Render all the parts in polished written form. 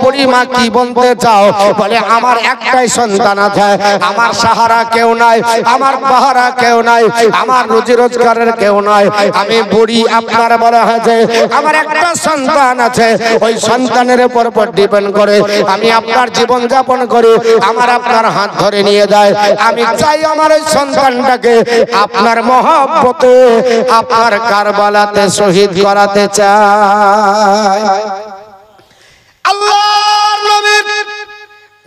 বুড়িমা কি বলতে চাও? বলে আমার একটাই সন্তান আছে, আমার সাহারা কেউ নাই, আমার বাহারা কেউ নাই, আমার রুজি রোজগারের কেউ নাই। আমি বুড়ি, আপনার বলা হয়েছে আমার একটা সন্তান আছে, ওই সন্তানের উপর ডিপেন্ড করে আমি আপনার জীবন যাপন করি। আমার আপনার হাত ধরে নিয়ে যায়, আমি চাই আমার ওই সন্তানটাকে আপনার মহব্বতে আপনার কারবালাতে শহীদ করাতে চাই। আল্লাহর নবীর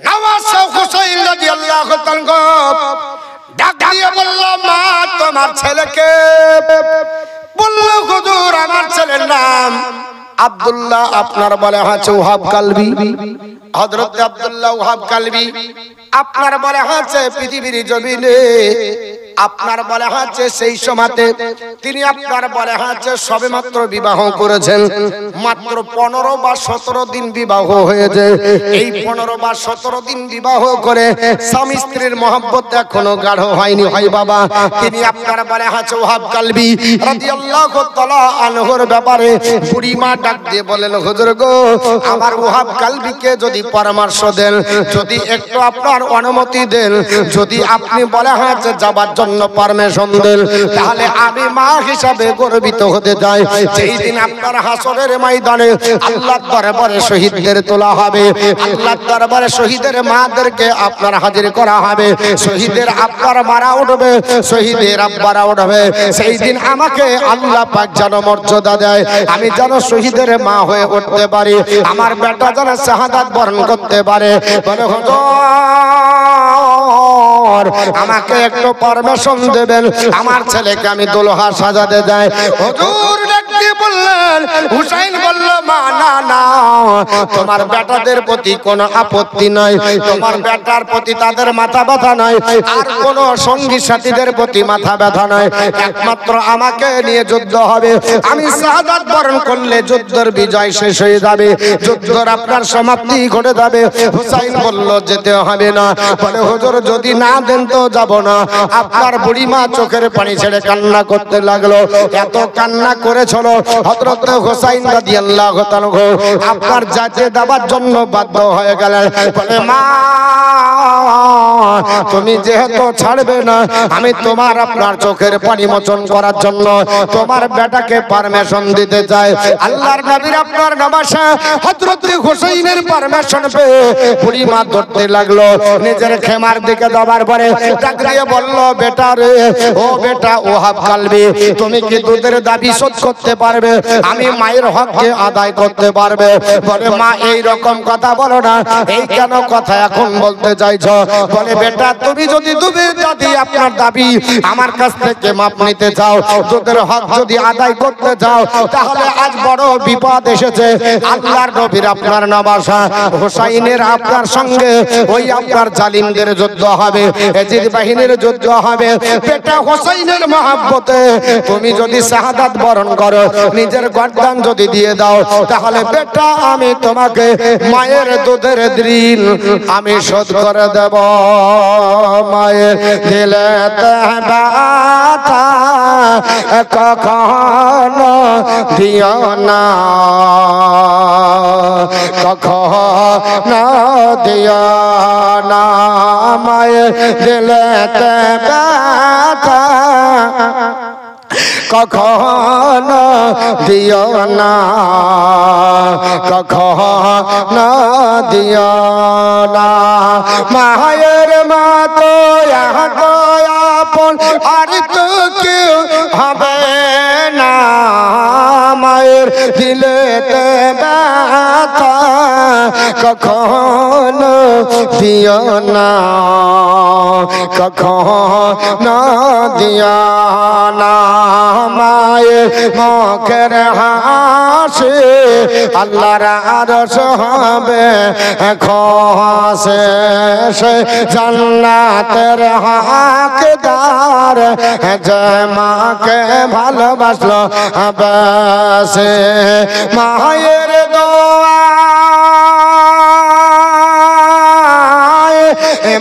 নওয়াজ হুসাইন রাদিয়াল্লাহু তাআলা ডাক দিয়ে বলল, মা তোমার ছেলেকে? বলল, হুজুর আমার ছেলের নাম আব্দুল্লাহ। আপনার বলে হচ্ছে ওয়াহাব কালবি, হযরত আব্দুল্লাহ ওয়াহাব কালবি। আপনার বলে হচ্ছে পৃথিবীর জমিনে আপনার বলে হচ্ছে সেই সময়তে তিনি আপনার বলে হচ্ছে সবেমাত্র বিবাহ করেছেন, মাত্র 15 বা 17 দিন বিবাহ হয়েছে। এই 15 বা 17 দিন বিবাহ করে স্বামী স্ত্রীর মহব্বত এখনো গাঢ় হয়নি। হয় বাবা, তিনি আপনার বলে হচ্ছে ওয়াহাব কালবি রাদিয়াল্লাহু তাআলা আনহুর ব্যাপারে বুড়িমা ডাক দিয়ে বলেন, হুজুর গো, আমার ওয়াহাব কালবিকে যদি পরামর্শ দেন, যদি একটু আপনার অনুমতি দেন, যদি আপনি বলে হচ্ছে যাবার জন্য পারমিশন দেন, তাহলে আমি মা হিসাবে গর্বিত হতে যাই। যেই দিন আপনার হাসরের ময়দানে আল্লাহর দরবারে শহীদদের তোলা হবে, আল্লাহর দরবারে শহীদের মাদেরকে আপনার হাজির করা হবে, শহীদের আব্বার মারা উঠবে, শহীদের আব্বারা উঠবে। সেই দিন আমাকে আল্লাহ পাক যেন মর্যাদা দেয়, আমি যেন শহীদের মা হয়ে উঠতে পারি, আমার বেটা যেন শাহাদাত বরণ করতে পারে। বলে, হুজুর আমাকে একটু পারমিশন দেবেন, আমার ছেলেকে আমি দুলহা সাজাতে যাই। হুজুর ডাকতে বললেন, হুসাইন বলল, মা না না, তোমার বেটাদের প্রতি কোনো আপত্তি নাই, তোমার বেটার প্রতি তাদের মাথা ব্যথা নাই, আর কোন সঙ্গী সাথীদের প্রতি মাথা ব্যথা নাই, একমাত্র আমাকে নিয়ে যুদ্ধ হবে। আমি শাহাদাত বরণ করলে যুদ্ধের বিজয় শেষ হয়ে যাবে, যুদ্ধের আপনার সমাপ্তি ঘটে যাবে। হুসাইন বলল, যেতে হবে না। বলে, হুজুর যদি না দেন তো যাব না। আপনার বুড়িমা চোখের পানি ছেড়ে কান্না করতে লাগলো। এত কান্না করেছিল হযরত হুসাইন রাদিয়াল্লাহু তাআলা আপনার যাতে দেওয়ার জন্য বাধ্য হয়ে গেলেন। বলে, মা তুমি যেহেতু ছাড়বে না, আমি তোমার আপনার চোখের পানি মোচন করার জন্য তোমার বেটাকে পারমিশন দিতে চাই। আল্লাহর নবীর আপনার নবাসা হযরত হুসাইনের পারমিশন পেয়ে বুড়িমা ধরতে লাগলো। নিজের খেমার দিকে যাবার পরে ডাক দিয়ে বলল, বেটা রে, ও বেটা ওয়াহাব কালবি, তুমি কি দুধের দাবি শোধ করতে পারবে? আমি মায়ের হককে আদায় করতে পারবে? বলে, মা এই রকম কথা বলো না, এই কেন কথা এখন বলতে চাইছো? বলে, বেটা তুমি যদি দুধের দাবি আপনার দাবি আমার কাছ থেকে মাপ নিতে চাও, দুধের হক যদি আদায় করতে চাও, তাহলে আজ বড় বিপদ এসেছে। আল্লাহর নবীর আপনার নবাসা হুসাইনের আপনার সঙ্গে ওই আপনার জালিমদের যুদ্ধ হবে, এজিদ বাহিনীর যুদ্ধ হবে। বেটা হুসাইনের মহব্বতে তুমি যদি শাহাদাত বরণ করো, নিজের গর্দান যদি দিয়ে দাও, তাহলে বেটা আমি তোমাকে মায়ের দুধের ঋণ আমি শোধ করে দেব। মায়ের দিলে ব্যথা কখনো দিও না, কখনো দিও না, মায়ের দিলে ব্যথা কখনো দিও না, কখনো দিও না। মায়ের মতো আপন আর তো কেউ হবে না, মায়ের দিলেতে ব্যথা কখনো দিও না, কখনো দিও না। মায়ের মুখের হাসি আল্লাহর আরশ হবে খোসে, সে জান্নাতের হকদার যে মাকে ভালোবাসলো বেশি। মায়ের দোয়া,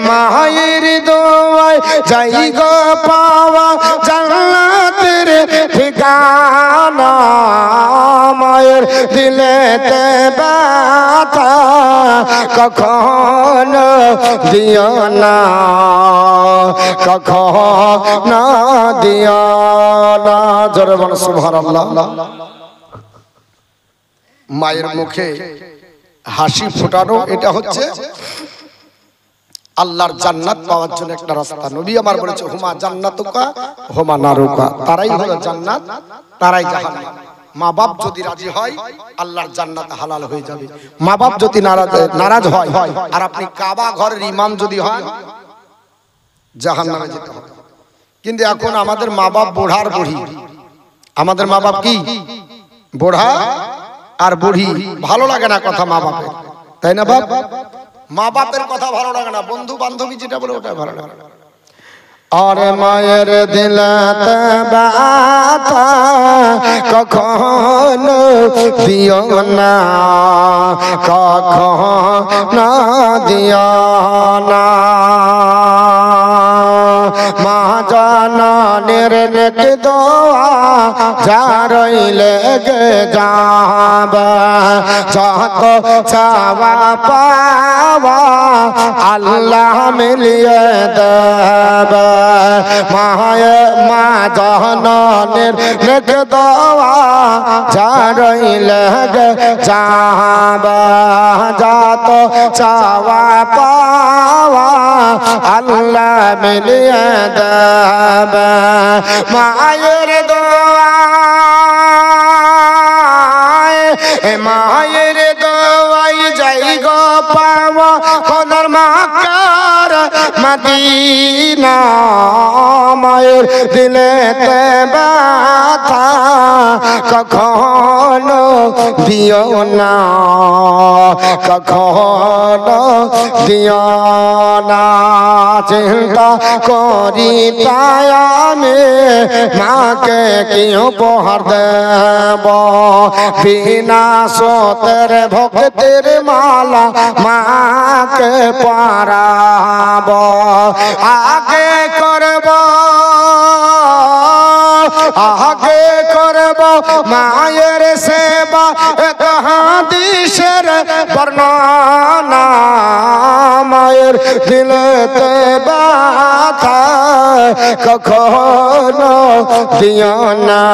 মায়ের দোয়ায় যাই গো পাওয়া জান্নাতের ঠিকানা। মায়ের দিলেতে ব্যথা কখনো দিও না, কখনো দিও না। জোরে বলো সুবহানাল্লাহ। মায়ের মুখে হাসি ফোটানো এটা হচ্ছে আল্লাহর জান্নাত পাওয়ার জন্য একটা রাস্তা। নবী আমার বলেছে হুমা জান্নাতুকা হুমা নারুকা, তারাই হলো জান্নাত, তারাই জাহান্নাম। মা বাপ যদি রাজি হয় আল্লাহর জান্নাত হালাল হয়ে যাবে। মা বাপ যদি নারাজ হয় আর আপনি কাবা ঘরের ইমাম যদি হন জাহান্নামে যেতে হবে। কিন্তু এখন আমাদের মা বাপ বুড়ার বুড়ি, আমাদের মা বাপ কি বুড়া আর বুড়ি, ভালো লাগে না কথা মা বাপের, তাই না বাপ? মা বাপের কথা ভালো লাগে না, বন্ধু বান্ধবী যেটা বলে ওটা ভালো লাগে না। और मायर दिलाता बाता कखनो दियो ना, कखनो दियो ना। मा जननीर नेक दोआ जारइले गे जाबा, যত চাওয়া পাওয়া আল্লাহ মিলিয়ে দেবে। মায়ে মা জননীর নেক দোয়া জারইলে গে যাবে, যত চাওয়া পাওয়া আল্লাহ মিলিয়ে দেবে। মায়ের দোয়া, মায়ের দোয়াই যাই গো পাওয়া খোদার মাকার মদিনা। মায়ের দিলেতে ব্যথা কখনো দিও না, কখনো দিও না। চিন্তা করি তাই আমি মাকে কি উপহার দেব, বিনা সতের ভক্তের মালা মাকে পরাব। আগে করব, আগে করব মায়ের সেবা, হাদিসের বর্ণনা। মায়ের দিলেতে ব্যথা কখনো দিও না,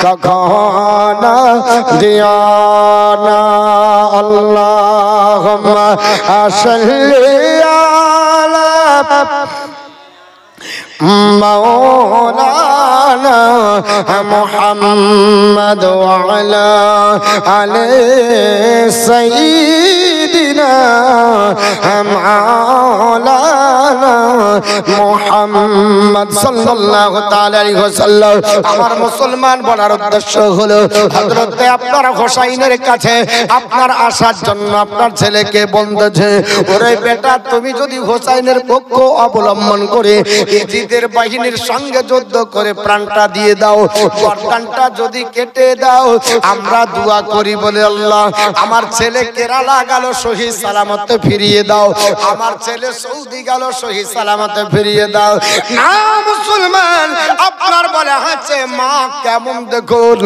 কখনো দিও না। আল্লাহুম্মা সাল্লি আলা مولانا محمد وعلى آل سيدنا مولانا محمد সাল্লাল্লাহু তাআলা আলাইহি ওয়াসাল্লাম। আমার মুসলমান বলার উদ্দেশ্য হলো হযরত আপনার হোসাইনের কাছে আপনার আসার জন্য আপনার ছেলেকে বলতেছে, ওরে বেটা তুমি যদি হোসাইনের পক্ষ অবলম্বন করে ইজিদের বাহিনীর সঙ্গে যুদ্ধ করে প্রাণটা দিয়ে দাও, গর্দানটা যদি কেটে দাও, আমরা দোয়া করি বলে আল্লাহ আমার ছেলে কেরালা গেল সহি সালামতে ফিরিয়ে দাও, আমার ছেলে সৌদি গেল সহি সালামতে ফিরিয়ে দাও। না মুসলমান আপনার বলে আছে মা কেমন দেখুন,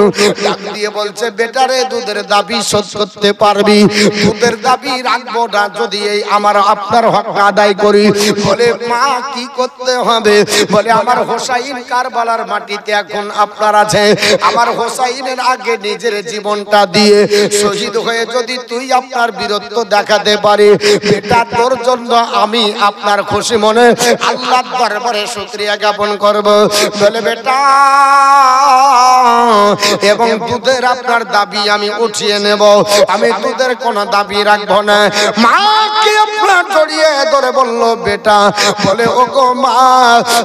ডাক দিয়ে বলছে বেটারে দুধের দাবি শোধ করতে পারবি, দুধের দাবি রাখবো না যদি এই আমার আপনার হক আদায় করি। বলে মা কি করতে হবে? বলে আমার হোসাইন কারবালার মাটিতে এখন আপনার আছে, আমার হোসাইনের আগে নিজের জীবনটা দিয়ে শহীদ হয়ে যদি তুই আপনার বীরত্ব দেখাতে পারি, বেটা তোর জন্য আমি আপনার খুশি মনে আল্লাহর দরবারে শুকরিয়া জ্ঞাপন করব। বলে বেটা এবং দুধের আপনার দাবি আমি উঠিয়ে নেব, আমি দুধের কোনো দাবি রাখবো না। মা কি আপনার জড়িয়ে ধরে বলল বেটা, বলে ও গো মা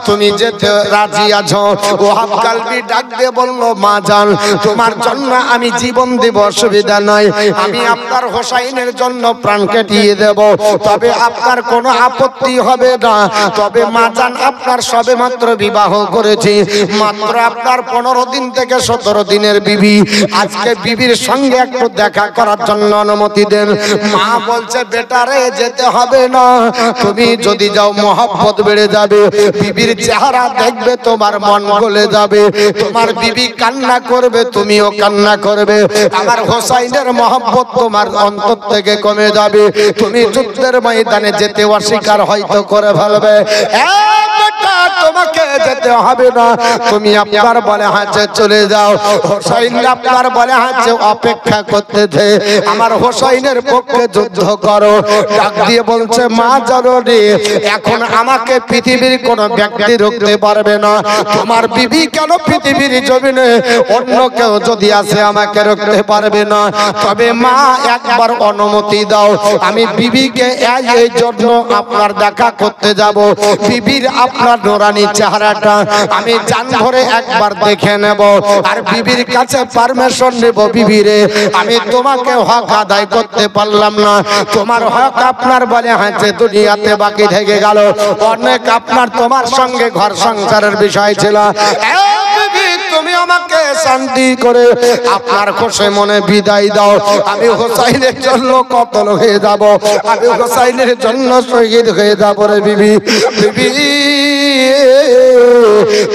তুমি যেতে রাজি আছো? ও হাফকালবি ডাক দিয়ে বলল মা জান তোমার জন্য আমি জীবন দেব, অসুবিধা নাই, আমি আপনার হোসাইনের জন্য প্রাণ কেটিয়ে দেব, তবে আপনার কোনো আপত্তি হবে না। তবে মা জান আপনার সবে মাত্র বিবাহ করেছি, মাত্র আপনার 15 দিন থেকে 17 17 দিনের বিবি, আজকে বিবির সঙ্গে একটু দেখা করার জন্য অনুমতি দেন। মা বলছে বেটা রে যেতে হবে না, তুমি যদি যাও মহব্বত বেড়ে যাবে, বিবির চেহারা দেখবে তোমার মন গলে যাবে, তোমার বিবি কান্না করবে তুমিও কান্না করবে, আমার হোসাইনের মহব্বত তোমার অন্তর থেকে কমে যাবে, তুমি যুদ্ধের ময়দানে যেতে অস্বীকার হয়তো করে ফেলবে। তোমাকে যেতে হবে না, তুমি আপনার বলে হাতে চলে যাও। হোসাইন আপনার বলে হাতে অপেক্ষা করতেছে, আমার হোসাইনের পক্ষে যুদ্ধ করো। ডাক দিয়ে বলছে মা জননী, এখন আমাকে পৃথিবীর কোন ব্যক্তি রুখতে পারবে না, তোমার বিবি কেন পৃথিবীর জমিনে অন্য কেউ যদি আসে আমাকে রুখতে পারবে না, তবে মা একবার অনুমতি দাও, আমি বিবিকে এই জন্য আপনার দেখা করতে যাব, বিবির আপনার নোরানি চেহারাটা আমি জান ধরে একবার দেখে নেব, আর বিবির কাছে পারমিশন নেব, বিবি রে আমি তোমাকে হক আদায় করতে পারলাম না, তোমার হক আপনার বলে হাতে দুনিয়াতে বাকি থেকে গেল, অনেক আপনার তোমার সঙ্গে ঘর সংসারের বিষয় ছিল, তুমি আমাকে শান্তি করে আপনার খুশি মনে বিদায় দাও, আমি হোসাইনের জন্য কতল হয়ে যাব, আমি হোসাইনের জন্য শহীদ হয়ে যাব রে বিবি। বিবি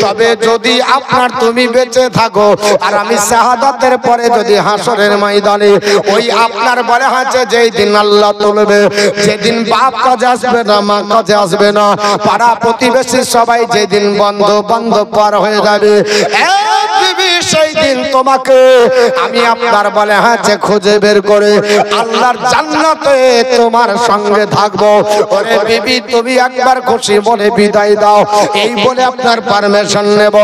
তবে যদি আপনার তুমি বেঁচে থাকো আর আমি শাহাদাতের পরে যদি হাসরের ময়দানে ওই আপনার বলে আছে যেই দিন আল্লাহ তুলবে, যেদিন বাপ কাজে আসবে না, মা কাজে আসবে না, পাড়া প্রতিবেশী সবাই যেদিন বন্ধ বান্ধব পার হয়ে যাবে, সেই দিন তোমাকে আমি আপনার বলে হাতে খুঁজে বের করে আল্লাহর জান্নাতে তোমার সঙ্গে থাকবো। ওরে বিবি তুমি একবার খুশি মনে বিদায় দাও, এই বলে আপনার পারমিশন নেব।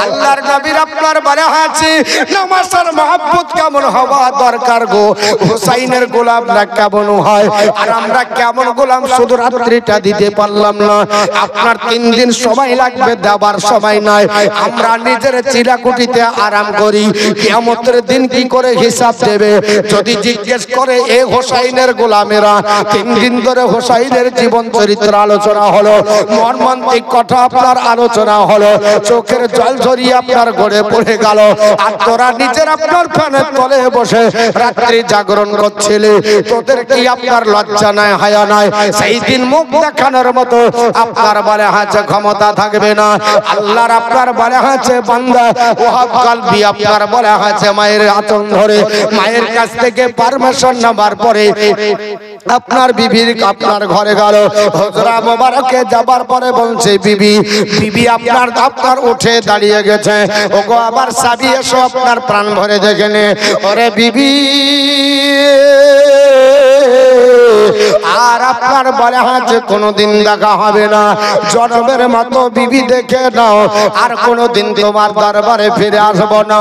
আল্লাহর নবীর আপনার বলে আছে নামাজের মহব্বত কেমন হওয়া দরকার গো, হুসাইনের গোলামরা কেমন হয়, আর আমরা কেমন গোলাম শুধু রাত্রিটা দিতে পারলাম না, আপনার 3 দিন সময় লাগবে, দেবার সময় নাই, আমরা নিজের চিলাকুটিতে আরাম করি, কিয়ামতের দিন কি করে হিসাব দেবে যদি জিজ্ঞেস করে। এই হোসাইনের গোলামেরা 3 দিন ধরে হোসাইনের জীবন চরিত্র আলোচনা হলো, মর্মান্তিক কথা আপনার আলোচনা হলো, চোখের জল ঝরিয়ে আপনার গড়ে পড়ে গেল, আর তোরা নিজের আপনার ফ্যানের তলে বসে রাত্রি জাগরণ করছিলে, তোদের কি আপনার লজ্জা নাই, হায়া নাই? সেই দিন মুখ দেখানোর মতো আপনার বলে হাতে ক্ষমতা থাকবে না। আল্লাহর আপনার বলে হাতে বান্দা ওহাব কালবি আপনার বলে হাতে মায়ের আতঙ্ক ধরে মায়ের কাছ থেকে পারমিশন নেবার পরে আপনার বিবির আপনার ঘরে গেল, হুজরা মোবারকে যাবার পরে বলছে বিবি, বিবি আপনার আপনার উঠে দাঁড়িয়ে গেছে, ওগো আবার সাবি এসো আপনার প্রাণ ভরে দেখে নে। ওরে বিবি আর আপনার বলে হাতে কোনোদিন দেখা হবে না, জনমের মতো বিবি দেখে নাও, আর কোনোদিন তোমার দরবারে ফিরে আসবো না,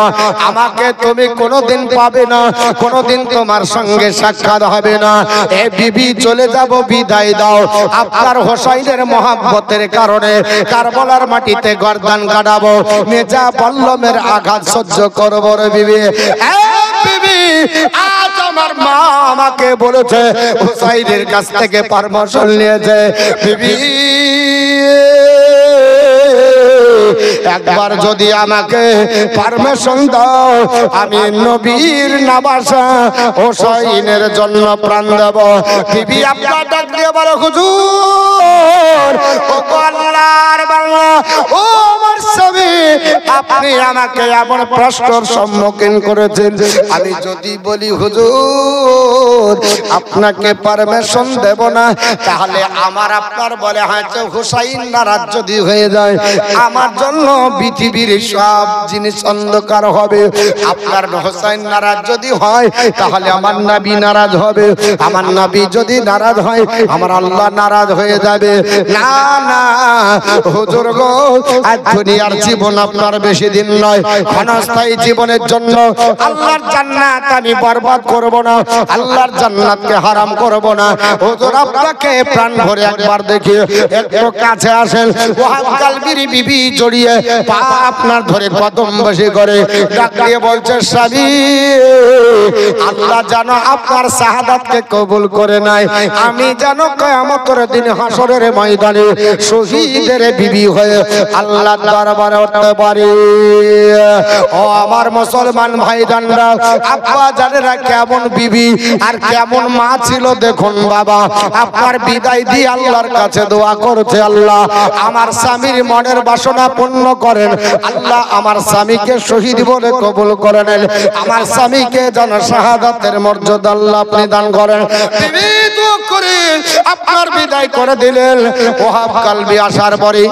আমাকে তুমি কোনোদিন পাবে না, কোনোদিন তোমার সঙ্গে সাক্ষাৎ হবে না, এ বিবি চলে যাব, বিদায় দাও। আপনার হোসাইনের মহব্বতের কারণে কারবালার মাটিতে গর্দান কাটাবো, মেজা পল্লমের আঘাত সহ্য করবো রে বিবি। বিবি আজ আমার মা আমাকে বলেছে হোসাইনের কাছ থেকে পারমিশন নিয়েছে, বিবি একবার যদি আমাকে পারমিশন দাও, আমি নবীর নবাসা হোসাইনের জন্য প্রাণ দেব। বিবি আপনার ডাক দিয়ে বলো হুজুর, ও আল্লাহর বান্দা, ও আমার স্বামী, আপনি আমাকে এমন প্রশ্নের সম্মুখীন করেছেন, আমি যদি বলি হুজুর আপনাকে পারমিশন দেব না, তাহলে আমার আপনার বলে হয়তো হুসাইন নারাজ যদি হয়ে যায়, আমার জন্য পৃথিবীর সব জিনিস অন্ধকার হবে। আপনার হোসাইন নারাজ যদি হয় তাহলে আমার নবী নারাজ হবে, আমার নবী যদি নারাজ হয় আমার আল্লাহ নারাজ হয়ে যাবে। না না হুজুর গো, আজ দুনিয়ার জীবন আপনার বেশি দিন নয়, ক্ষণস্থায়ী জীবনের জন্য আল্লাহর জান্নাত আমি বরবাদ করব না, আল্লাহর জান্নাতকে হারাম করব না। হুজুর আপনাকে প্রাণ ভরে একবার দেখি, একটু কাছে আসেন। ওহাব কালবির বিবি জড়িয়ে পা আপনার ধরে কদম বসে করে ডাক দিয়ে বলছে স্বামী আল্লাহ জানো আপনার শাহাদাতকে কবুল করে নাই, আমি জানো কিয়ামতের দিন হাসরের ময়দানে শহীদের বিবি হয়ে আল্লাহর দরবারে উঠতে পারি। ও আমার মুসলমান ভাইজানরা, আব্বা জানেরা কেমন বিবি আর কেমন মা ছিল দেখুন বাবা। আপনার বিদায় দিয়ে আল্লাহর কাছে দোয়া করছে, আল্লাহ আমার স্বামীর মনের বাসনা পূর্ণ করেন, আল্লাহ আমার স্বামীকে শহীদ বলে কবুল করে নেন, আমার স্বামীকে যেন শাহাদাতের মর্যাদা আল্লাহ আপনি দান করেন। বিবি দোয়া করে আপনার বিদায় করে দিলেন। ওহাব কালবি আসার পরে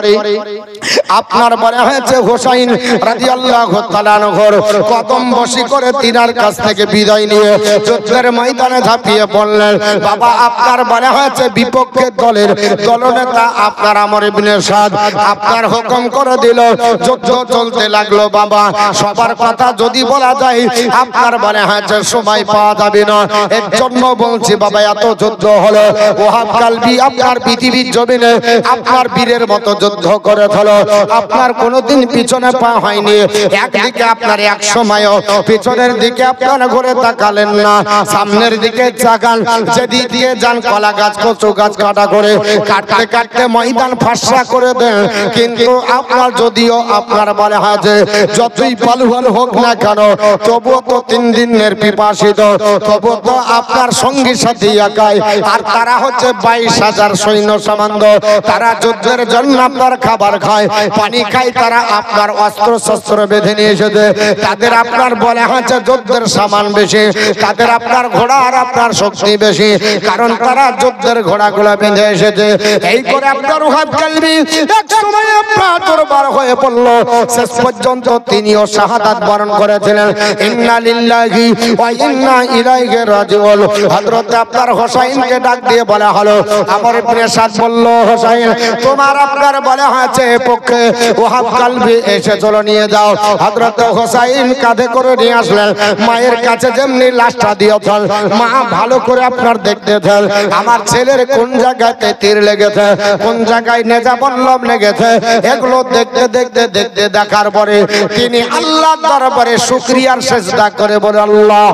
আপনার মনে হয়েছে হোসাইন রাদিয়াল্লাহু তাআলা আনহুর কদম বসি করে তিনার কাছ থেকে বিদায় নিয়ে যুদ্ধের ময়দানে ঝাঁপিয়ে পড়লেন। বাবা আপনার মনে হয়েছে বিপক্ষের দলের দলনেতা আপনার আমর ইবনে সাদ আপনার হুকুম করে দিল, যুদ্ধ চলতে লাগলো। বাবা সবার কথা যদি বলা যায় আপনার মনে হয়েছে সময় পাওয়া যাবে না, এর জন্য বলছি বাবা এত যুদ্ধ হলো। ওহাব কালবি আপনার পৃথিবীর জমিনে আপনার বীরের মতো যুদ্ধ করে হলো, আপনার কোনোদিন পিছনে পা হয়নি। একদিকে আপনার এক সময়ও পিছনের দিকে আপনার ঘুরে তাকালেন না, সামনের দিকে তাকান, যেদিকে যান কলা গাছ কচু গাছ কাটা করে কাটতে কাটতে ময়দান ফাঁসা করে দেন। কিন্তু আপনার যদিও আপনার বলে হয় যে যতই পালুয়াল হোক না কেন তবুও তো 3 দিনের পিপাসিত, তবুও তো আপনার সঙ্গী সাথী একাই, আর তারা হচ্ছে 22,000 সৈন্য সামন্ত। তারা যুদ্ধের জন্য আপনার খাবার খায় পানি খায়, তারা আপনার অস্ত্র শস্ত্র বেঁধে নিয়ে এসেছে, তাদের আপনার বলে হচ্ছে যুদ্ধের সামান বেশি, তাদের আপনার ঘোড়া আর আপনার শক্তি বেশি, কারণ তারা যুদ্ধের ঘোড়াগুলো বেঁধে এসেছে। এই করে আপনার ওহাব কালবি এক সময় আপনার দরবার হয়ে পড়ল। শেষ পর্যন্ত তিনিও শাহাদাত বরণ করেছিলেন। ইন্না লিল্লাহি ওয়া ইন্না ইলাইহি রাজিউন। হযরত আপনার হোসাইনকে ডাক দিয়ে বলা হলো, আমর ইবনে সাদ বলল হোসাইন তোমার আপনার বলে হয়েছে পক্ষে ওহাব কালবি এসে চলো নিয়ে যাও। হযরত হোসাইন কাঁধে করে নিয়ে আসলেন, মায়ের কাছে যেমনি লাশটা দিয়েছেন, মা ভালো করে আপনার দেখতেছেন আমার ছেলের কোন জায়গাতে তীর লেগেছে, কোন জায়গায় নেজা বল্লম লেগেছে, এগুলো দেখতে দেখতে দেখতে দেখার পরে তিনি আল্লাহর দরবারে শুকরিয়ার সিজদা করে বলে আল্লাহ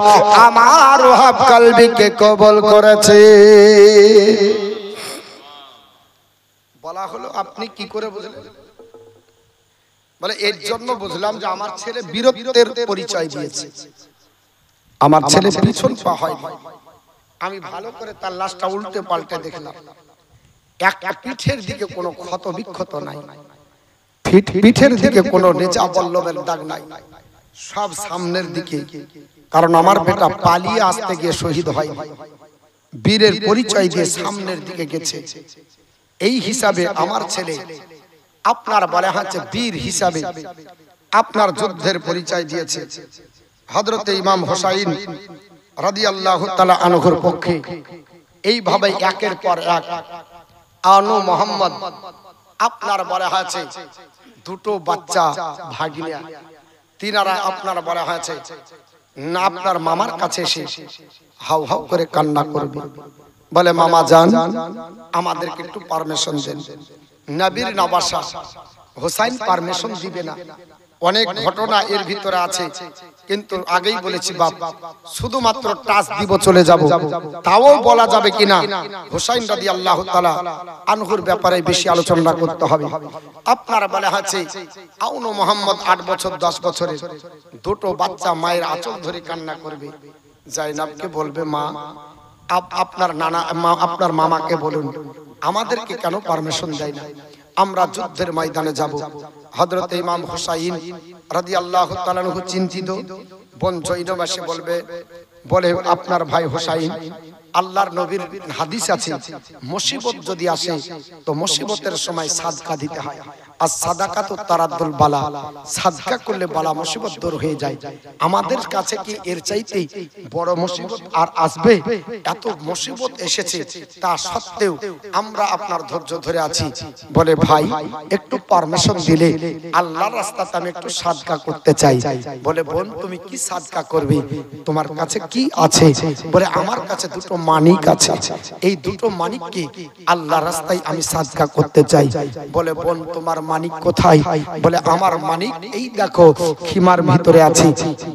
আমার ওহাব কালবিকে কবুল করেছে। বলা হলো আপনি কি করে বুঝলেন? বলে এর জন্য বুঝলাম যে আমার ছেলে বীরত্বের পরিচয় দিয়েছে, আমার ছেলে পিছন পা হয়, আমি ভালো করে তার লাশটা উল্টে পাল্টে দেখলাম, একটা পিঠের দিকে কোনো ক্ষত বিক্ষত নাই, পিঠের দিকে কোনো নেচা বল্লমের দাগ নাই, সব সামনের দিকে। কারণ আমার বেটা পালিয়ে আসতে গিয়ে শহীদ হয়, বীরের পরিচয় দিয়ে সামনের দিকে গেছে। এই হিসাবে আমার ছেলে আপনার বলা হচ্ছে বীর হিসাবে আপনার যুদ্ধের পরিচয় দিয়েছে। হযরত ইমাম হোসাইন রাদিয়াল্লাহু তাআলা আনহুর পক্ষে এইভাবে একের পর এক আনু মোহাম্মদ আপনার বলা হয়েছে দুটো বাচ্চা ভাগিনা, তিনারা আপনার বলা হয়েছে না আপনার মামার কাছে এসে হাউ হাউ করে কান্না করবে, বলে মামা যান আমাদেরকে একটু পারমিশন দেন। নবীর নবাসা হোসাইন পারমিশন দিবে না, অনেক ঘটনা এর ভিতরে আছে, কিন্তু আগেই বলেছি বাপ শুধুমাত্র টাচ দিব চলে যাব, তাও বলা যাবে কিনা হোসাইন রাদিয়াল্লাহু তাআলা আনহুর ব্যাপারে বেশি আলোচনা করতে হবে। আপনার বলা আছে আউনু মোহাম্মদ 8 বছর 10 বছরের দুটো বাচ্চা মায়ের আঁচল ধরে কান্না করবে, জাইনাবকে বলবে মা আপনার নানা আপনার মামাকে বলুন আমাদেরকে কেন পারমিশন দেয় না, আমরা যুদ্ধের ময়দানে যাব। হযরত ইমাম হুসাইন রাদিয়াল্লাহু তাআলা আনহু চিন্তিত, বোন জয়নব এসে বলে আপনার ভাই হুসাইন আল্লাহর নবীর হাদিস আছে মুসিবত যদি আসে তো মুসিবতের সময় সাদকা দিতে হয়, আর সাদাকাতু তারাদ্দুল বালা, সাদকা করলে বালা মুসিবত দূর হয়ে যায়। আমাদের কাছে কি এর চাইতে বড় মুসিবত আর আসবে? এত মুসিবত এসেছে তা সত্ত্বেও আমরা আপনার ধৈর্য ধরে আছি। বলে ভাই একটু পারমিশন দিলে আল্লাহর রাস্তাতে আমি একটু সাদকা করতে চাই। বলে বোন তুমি কি সাদকা করবে, তোমার কাছে কি আছে? বলে আমার কাছে দুটো মানিক আছে, এই দুটো মানিককে আল্লাহ রাস্তায় আমি সাদকা করতে চাই। বলে বোন তোমার মানিক কোথায়? বলে আমার মানিক এই দেখো খিমার ভিতরে আছে।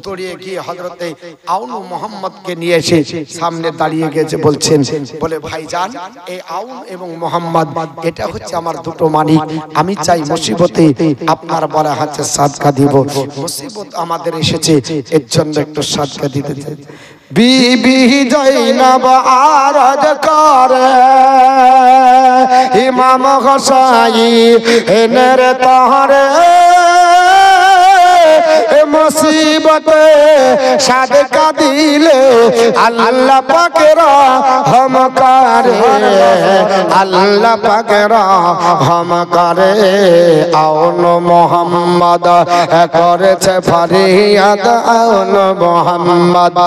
দৌড়িয়ে গিয়ে হযরতে আউন মোহাম্মদকে নিয়ে এসে সামনে দাঁড়িয়ে গেছে, বলছেন বলে ভাইজান এই আউন এবং মোহাম্মদ এটা হচ্ছে আমার দুটো মানিক, আমি চাই মুসিবতে আপনার বলা হচ্ছে সাদকা দিব। মুসিবত আমাদের এসেছে, এর জন্য একটু সাদকা দিতে চাই। বিবি জৈনব আরজ করে ইমাম হোসাইনের তহরে মুসিবতে সাদকা দিলে আল্লাহ পাকের রহম করে, আল্লাহ পাকের রহম করে। আউন মোহাম্মদ করেছে ফরিয়াদ, আউন মোহাম্মদ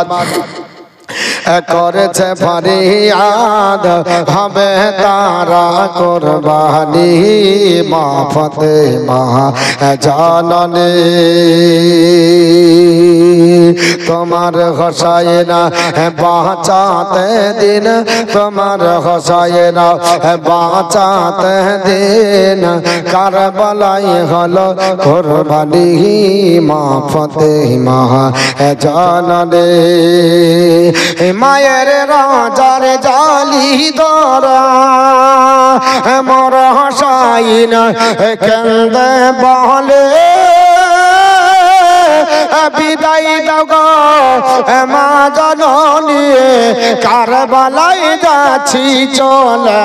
করেছে ফরিয়াদ, হবে তারা কুরবানি মা ফাতেমা জাননী। তোমার হোসাইনা বাঁচাতে দিন, তোমার হোসাইনা বাঁচাতে দিন, কারবালায় হলো কুরবানি মা ফাতেমা জাননী। মায়ের রাজার জালি দরা মোর হোসাইন কেন্দে বলে বিদায় দাও গো মা জননী, কারবালায় যাচ্ছি চলে,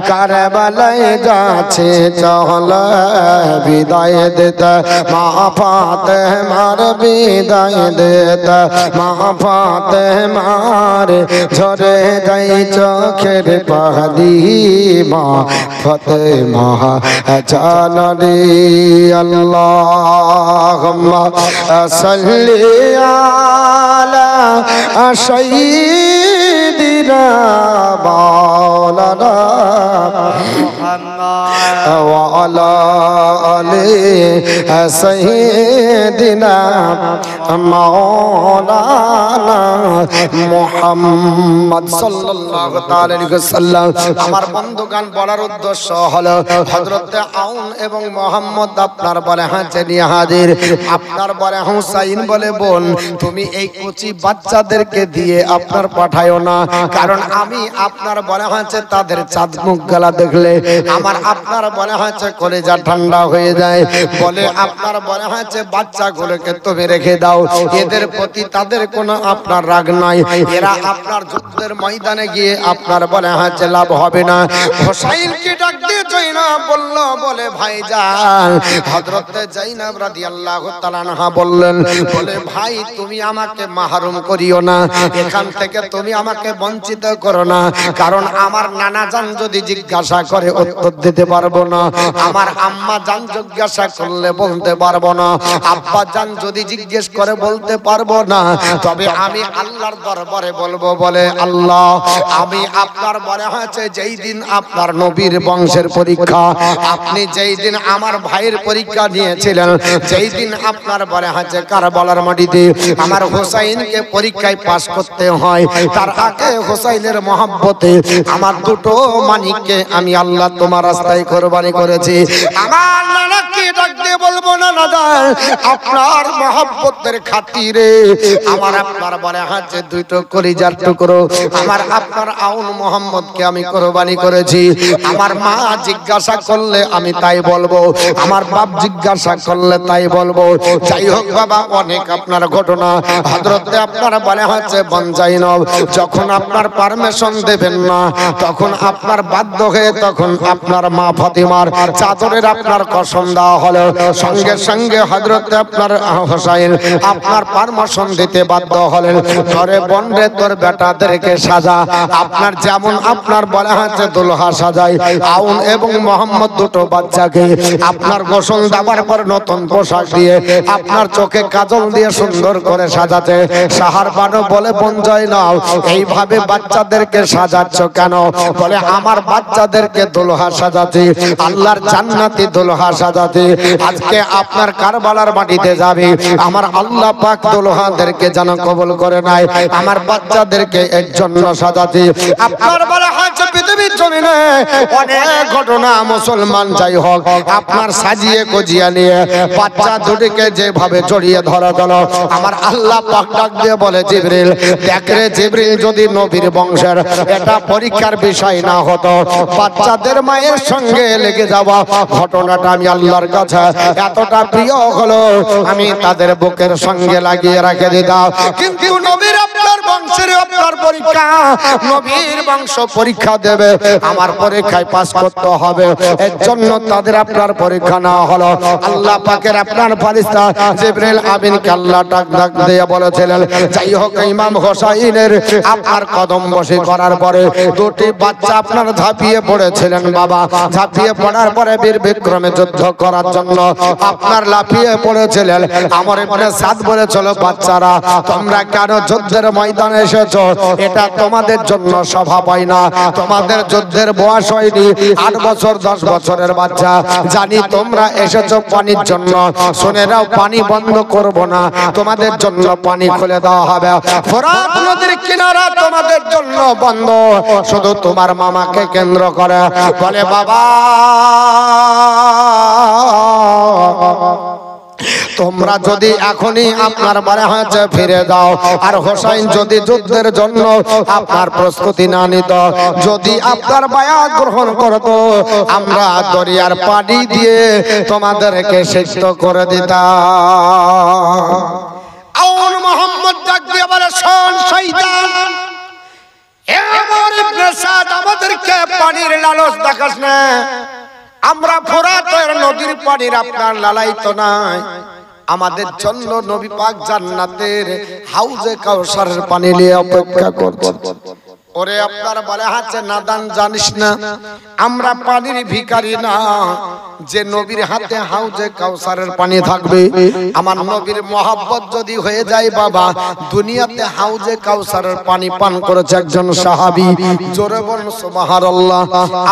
কারবালায় যাচ্ছি চলে, বিদায় দিতে মা ফাতেমার, বিদায় দিতে মা ফাতেমার ঝরে যাই চোখের পানি মা ফাতেমা জাননী। আল্লাহুম্মা সাল্লি আলা সাইয়্যিদিনা মাওলানা মুহাম্মদ ওয়া আলা আলি সাইয়্যিদিনা মাওলানা মুহাম্মদ সাল্লাল্লাহু তাআলা আলাইহি ওয়াসাল্লাম। আমার বন্ধুগণ বলার উদ্দেশ্য হলো হযরত আউন এবং মোহাম্মদ আপনার বলে হাতে নিয়ে হাজির। আপনার বলে হুসাইন বলে বোন তুমি এই কচি বাচ্চাদেরকে দিয়ে আপনার পাঠায়ো না, কারণ আমি আপনার বলে হচ্ছে তাদের চাঁদ মুখ গলা দেখলে আমার আপনার বলে হচ্ছে কলেজা ঠান্ডা হয়ে যায়। বলে আপনার বলে হচ্ছে বাচ্চাগুলোকে তুমি রেখে দাও, এদের প্রতি তাদের কোনো আপনার রাগ নাই, এরা আপনার যুদ্ধের ময়দানে গিয়ে আপনার বলে হচ্ছে লাভ হবে না। হোসাইনকে ডাক দিয়ে জয়নাব বলল, বলে ভাইজান হযরত জাইনাব রাদিয়াল্লাহু তাআলা আনহা বললেন, বলে ভাই তুমি আমাকে মাহরুম করিও না, এখান থেকে তুমি আমাকে বঞ্চিত করো না, কারণ আমার নানা জান যদি জিজ্ঞাসা করে উত্তর দিতে পারবো না, আমার আম্মা জান জিজ্ঞাসা করলে বলতে পারবো না, আব্বা জান যদি জিজ্ঞেস করে বলতে পারবো না, তবে আমি আল্লাহর দরবারে বলবো। বলে আল্লাহ আমি আপনার বলে হয়েছে যেই দিন আপনার নবীর বংশের পরীক্ষা, আপনি যেই দিন আমার ভাইয়ের পরীক্ষা নিয়েছিলেন, যেই দিন আপনার বলে হয়েছে কারবালার মাটিতে আমার হোসাইনকে পরীক্ষায় পাশ করতে হয়, তার আগে হোসাইনের মহব্বতে আমার দুটো মানিককে আমি আল্লাহ তোমার রাস্তায় কুরবানি করেছি। আমার নানাকে ডাক দিয়ে বলবো না দাদা আপনার মহব্বতের খাতিরে আমার আপনার বলে হচ্ছে দুটো কলিজার টুকরো আমার আপনার আউন মোহাম্মদকে আমি কুরবানি করেছি। আমার মা জিজ্ঞাসা করলে আমি তাই বলবো, আমার বাপ জিজ্ঞাসা করলে তাই বলবো। যাই হোক বাবা অনেক আপনার ঘটনা হযরতে আপনার বলে হচ্ছে বনজাইনব যখন আপনার পারমিশন দেবেন না তখন আপনার বাধ্য হয়ে তখন আপনার মা ফাতিমার চাদরের আপনার কসম দেওয়া হলো, সঙ্গে সঙ্গে হযরতে আপনার হোসাইন আপনার পারমিশন দিতে বাধ্য হলেন। ঘরে বনরে তোর বেটাদেরকে সাজা, আপনার যেমন আপনার বলা হচ্ছে দুলহা সাজাই আউন এবং এবং মোহাম্মদ দুটো বাচ্চাকে আপনার গোসল দেওয়ার পর নতুন পোশাক দিয়ে আপনার চোখে কাজল দিয়ে সুন্দর করে সাজাতে সাহার বানো বলে বঞ্জয় নাও এইভাবে বাচ্চাদেরকে সাজাচ্ছ কেন? বলে আমার বাচ্চাদেরকে দুলহা সাজাতে, আল্লাহর জান্নাতি দুলহা সাজাতে। আজকে আপনার কারবালার মাটিতে যাবে, আমার আল্লাহ পাক দুলহাদেরকে যেন কবুল করে নাই, আমার বাচ্চাদেরকে এর জন্য সাজাতে। আপনার বলা হয়েছে পৃথিবীর জমিনে অনেক ঘটনা, মুসলমান যাই হোক আপনার সাজিয়ে গজিয়ে নিয়ে বাচ্চা দুটিকে যেভাবে জড়িয়ে ধরা গেল, আমার আল্লাহ পাক ডাক দিয়ে বলে জিবরিল, দেখ রে জিবরিল, যদি নবীর বংশের এটা পরীক্ষার বিষয় না হতো, বাচ্চাদের মায়ের সঙ্গে লেগে যাওয়া ঘটনাটা আমি আল্লাহর কাছে এতটা প্রিয় হলো, আমি তাদের বুকের সঙ্গে লাগিয়ে রেখে দিতাম। কিন্তু নবীর আপনার বংশের আপনার পরীক্ষা, নবীর বংশ পরীক্ষা দেবে, আমার পরীক্ষায় পাস করতে হবে, এর জন্য তাদের আপনার পরীক্ষা না হলো। আল্লাহ পাকের আপনার ফেরেশতা জিবরিল আমিনকে আল্লাহ ডাক দিয়ে বলেছিলেন, যাই হোক ইমাম হোসাইনের আপনার কদম বসে করার পরে দুটি বাচ্চা আপনার ঝাঁপিয়ে পড়েছিলেন বাবা, ঝাঁপিয়ে পড়ার পরে বীর বিক্রমে যুদ্ধ করার জন্য আপনার লাফিয়ে পড়েছিলেন। আমার মনে সাদ বলেছিল, বাচ্চারা তোমরা কেন যুদ্ধের ময়দানে এসেছো? এটা তোমাদের জন্য শোভা পায় না, তোমাদের যুদ্ধের বয়স হয়নি 8 বছর 10 বছরের বাচ্চা, জানি তোমরা এসেছো পানির জন্য, শুনে নাও পানি বন্ধ করব না, তোমাদের জন্য পানি খুলে দেওয়া হবে, ফোরাত নদীর কিনারা তোমাদের জন্য বন্ধ, শুধু তোমার মামাকে কেন্দ্র করে। বলে বাবা তোমরা যদি এখনই আপনার বাড়ি হয়েছে ফিরে দাও, আর হোসাইন যদি যুদ্ধের জন্য আপনার প্রস্তুতি না নিত, যদি আপনার বায়াত গ্রহণ করত, আমরা দরিয়ার পানি দিয়ে তোমাদেরকে শেষ করে দিতাম। আউন মোহাম্মদ ডাক দিয়ে বলে, শোন শয়তান, এমন প্রসাদ আমাদেরকে পানির লালচ দেখাস না, আমরা ফোরাতের নদীর পানির আপনার লালায়িত নাই, আমাদের জন্য নবী পাক জান্নাতের হাউজে কাউসারের পানি নিয়ে অপেক্ষা করছে। ওরে আপনার বলে হাতে নাদান, জানিস না আমরা পানির ভিখারি না, যে নবীর হাতে হাউজে কাউসারের পানি থাকবে, আমার নবীর মহব্বত যদি হয়ে যায় বাবা, দুনিয়াতে হাউজে কাউসারের পানি পান করেছে একজন সাহাবী, জোরে বলুন সুবহানাল্লাহ।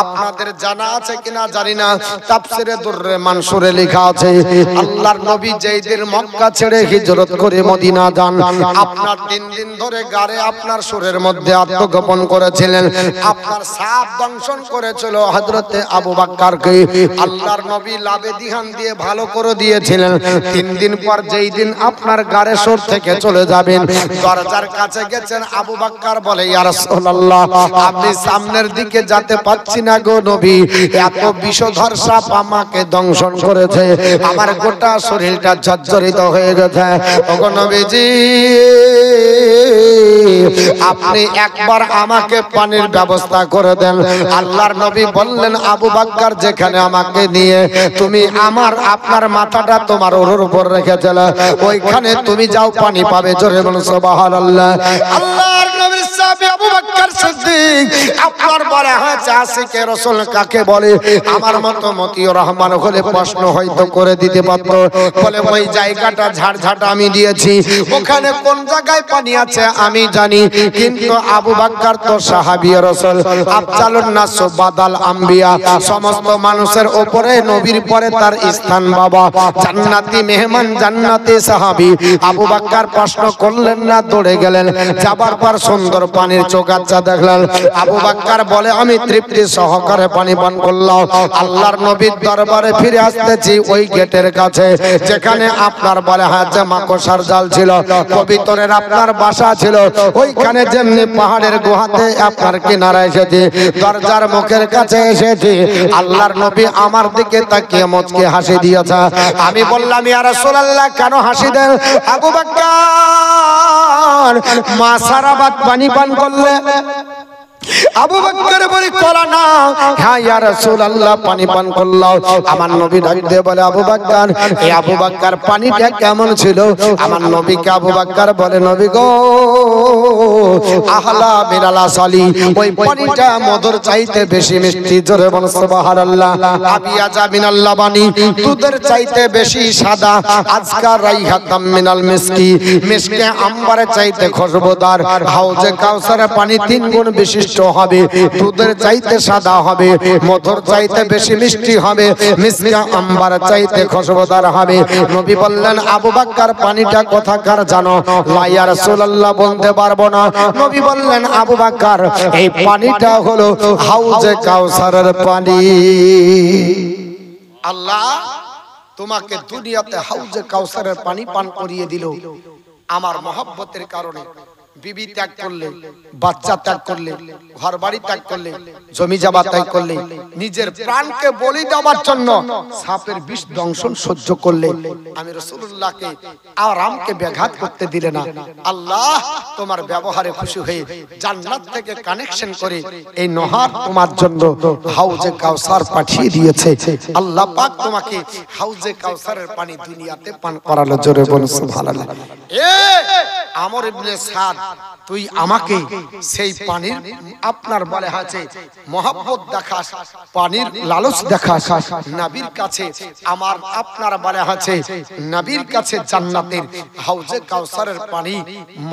আপনাদের জানা আছে কিনা জানি না, তাফসিরে দুররে মানসুরে লেখা আছে, আল্লাহর নবী যেই দিন মক্কা ছেড়ে হিজরত করে মদিনা যান, আপনার 3 দিন ধরে গারে আপনার সুরের মধ্যে আত্মগোপন করেছিলেন, আপনার সাপ দংশন করেছিল হযরতে আবু বকরকে, আল্লাহর নবী লাভে দিহান দিয়ে ভালো করে দিয়েছিলেন। 3 দিন পর যেই দিন আপনার গারে সুর থেকে চলে যাবেন, দরজার কাছে গেছেন, আবু বকর বলে, ইয়া রাসূলুল্লাহ আপনি সামনের দিকে যেতে পাচ্ছি না গো নবী, এত বিষধর সাপ আমাকে দংশন করেছে, আমার গোটা শরীরটা জর্জরিত হয়ে গেছে। ওগো নবীজি আপনি একবার আমাকে পানির ব্যবস্থা করে দেন। আল্লাহর নবী বললেন, আবু বকর যেখানে আমাকে নিয়ে তুমি আপনার মাথাটা তোমার ওর উপর রেখেছিলে, ওইখানে তুমি যাও পানি পাবে, জোরে বলুন সুবহানাল্লাহ। আল্লাহর নবীর সাহাবী আবু বকর সিদ্দিক, আপনার বলা হয়েছে আশিকে রাসূল কাকে বলে, আমার মতো মতিউর রহমান হলে প্রশ্ন হয়তো করে দিতে পারত, বলে ওই জায়গাটা ঝাড়ঝাট আমি দিয়েছি, ওখানে কোন জায়গায় পানি আছে আমি জানি, কিন্তু আবু বকর তো সাহাবী রাসূল, আফজালুন নাস বাদাল আম্বিয়া, সমস্ত মানুষের উপরে নবীর পরে তার স্থান বাবা, জান্নাতি মেহমান, জান্নাতি সাহাবী। আবু বকর প্রশ্ন করলেন না, দৌড়ে গেলেন, যাবার পর সুন্দর পানির চোগাচ্চা দেখলেন। আবু বকর বলে, আমি তৃপ্তি সহকারে পানি পান করলাম, আল্লাহর নবীর দরবারে ফিরে আসতেছি, ওই গেটের কাছে যেখানে আপনার বলে হাজে মাকড়সার জাল ছিল, কবিতরের আপনার বাসা ছিল, ওইখানে যেমনি পাহাড়ের গুহাতে আপনার কিনারা এসেছি, দরজার মুখের কাছে এসেছি, আল্লাহর নবী আমার দিকে তাকিয়ে মুচকি হাসি দিয়েছে। আমি বললাম, ইয়া রাসূলুল্লাহ কেন হাসি দেন? আবু বকর মা সারা রাত পানি পান করলে আবু বকর বলে কলা না, হ্যাঁ ইয়া রাসূলুল্লাহ পানি পান করলাম। আমার নবী ডাক দিয়ে বলে আবু বকর, এই আবু বকর পানিটা কেমন ছিল? আমার নবীকে আবু বকর বলে নবী গো আহলা মিনাল আসালি, ওই পানিটা মধুর চাইতে বেশি মিষ্টি। জোরে বলো সুবহানাল্লাহ। আবিয়াজা মিনাল লাবানি, দুধের চাইতে বেশি সাদা। আজকা রাইহাতাম মিনাল মিসকি, মিসকে আম্বারের চাইতে খুশবুদার। হাউজে কাউসারের পানি 3 গুণ বিশিষ্ট হবে, দুধের চাইতে সাদা হবে, মধুর চাইতে বেশি মিষ্টি হবে, মিসকে আম্বারের চাইতে খুশবুদার হবে। নবী বললেন আবু বকর পানিটা কোথাকার জানো? লা ইয়া রাসূলুল্লাহ বলতে পারবো না। নবী বললেন আবু বকর এই পানিটা হলো হাউজে কাউসারের পানি। আল্লাহ তোমাকে দুনিয়াতে হাউজে কাউসারের পানি পান করিয়ে দিল আমার মহব্বতের কারণে। বিবি ত্যাগ করলে, বাচ্চা ত্যাগ করলে, ঘর বাড়ি ত্যাগ করলে, জমি জায়গা ত্যাগ করলে, নিজের প্রাণকে বলি দেওয়ার জন্য সাপের বিষ দংশন সহ্য করলে, আমি রাসূলুল্লাহকে আরামকে ব্যাঘাত করতে দিলে না। আল্লাহ তোমার ব্যবহারে খুশি হয়ে জান্নাত থেকে কানেকশন করে এই নহর তোমার জন্য হাউজে কাউসার পাঠিয়ে দিয়েছে। আল্লাহ পাক তোমাকে হাউজে কাউসারের পানি দুনিয়াতে পান করালো। জোরে বলুন সুবহানাল্লাহ। এ আমর ইবনে সাদ, তুই আমাকে সেই পানির আপনার বলে আছে মহব্বত দেখাস, পানির লালচ দেখাস। নবীর কাছে আমার আপনার বলে আছে নবীর কাছে জান্নাতের হাউজে কাউসারের পানি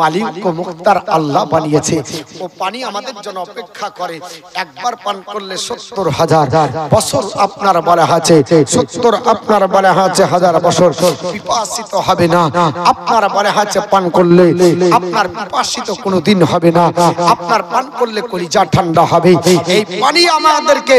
মালিক ও মুখতার আল্লাহ বানিয়েছে। ও পানি আমাদের জন্য অপেক্ষা করে। একবার পান করলে ৭০,০০০ বছর আপনার বলে আছে, ৭০ আপনার বলে আছে হাজার বছর পিপাসিত হবে না। আপনার বলে আছে পান করলে আপনার পিপাসিত কোনোদিন হবে না। আপনার পান করলে কলিজা ঠান্ডা হবে। এই পানি আমাদেরকে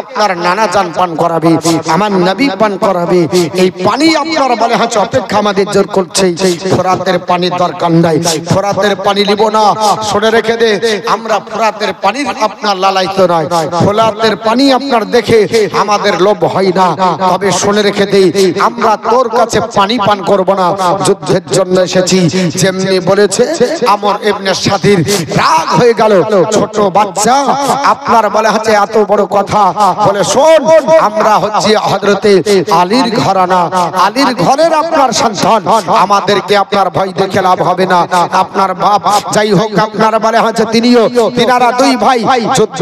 আপনার নানা জান পান করাবে, আমার নবী পান করাবে। এই পানি আপনার বলে আছে অপেক্ষা আমাদের জোর করছে। ফোরাতের পানির দরকার নাই, ফোরাতের পানি নিব না। শুনে রেখে দে, আমরা ফোরাতের পানির আপনার লালায়িত নয়। ফোরাতের পানি আপনার দেখে আমাদের লোভ হয় না। তবে শুনে রেখে দে, আমরা তোর কাছে পানি পান করব না। যুদ্ধের জন্য এসেছি। যেমনি বলেছে আমর ইবনে সাদির রাগ হয়ে গেল। ছোট বাচ্চা আপনার বলে আছে এত বড় কথা বলে, শোন আমরা হচ্ছে হযরতে আলীর ঘরানা, আলীর ঘরের আপনার সন্তান। আমাদেরকে আপনার ভয় দেখে লাভ হবে না। আপনার বাপ যাই হোক আপনার বলে আছে তিনিও, তিনারা 2 ভাই যুদ্ধ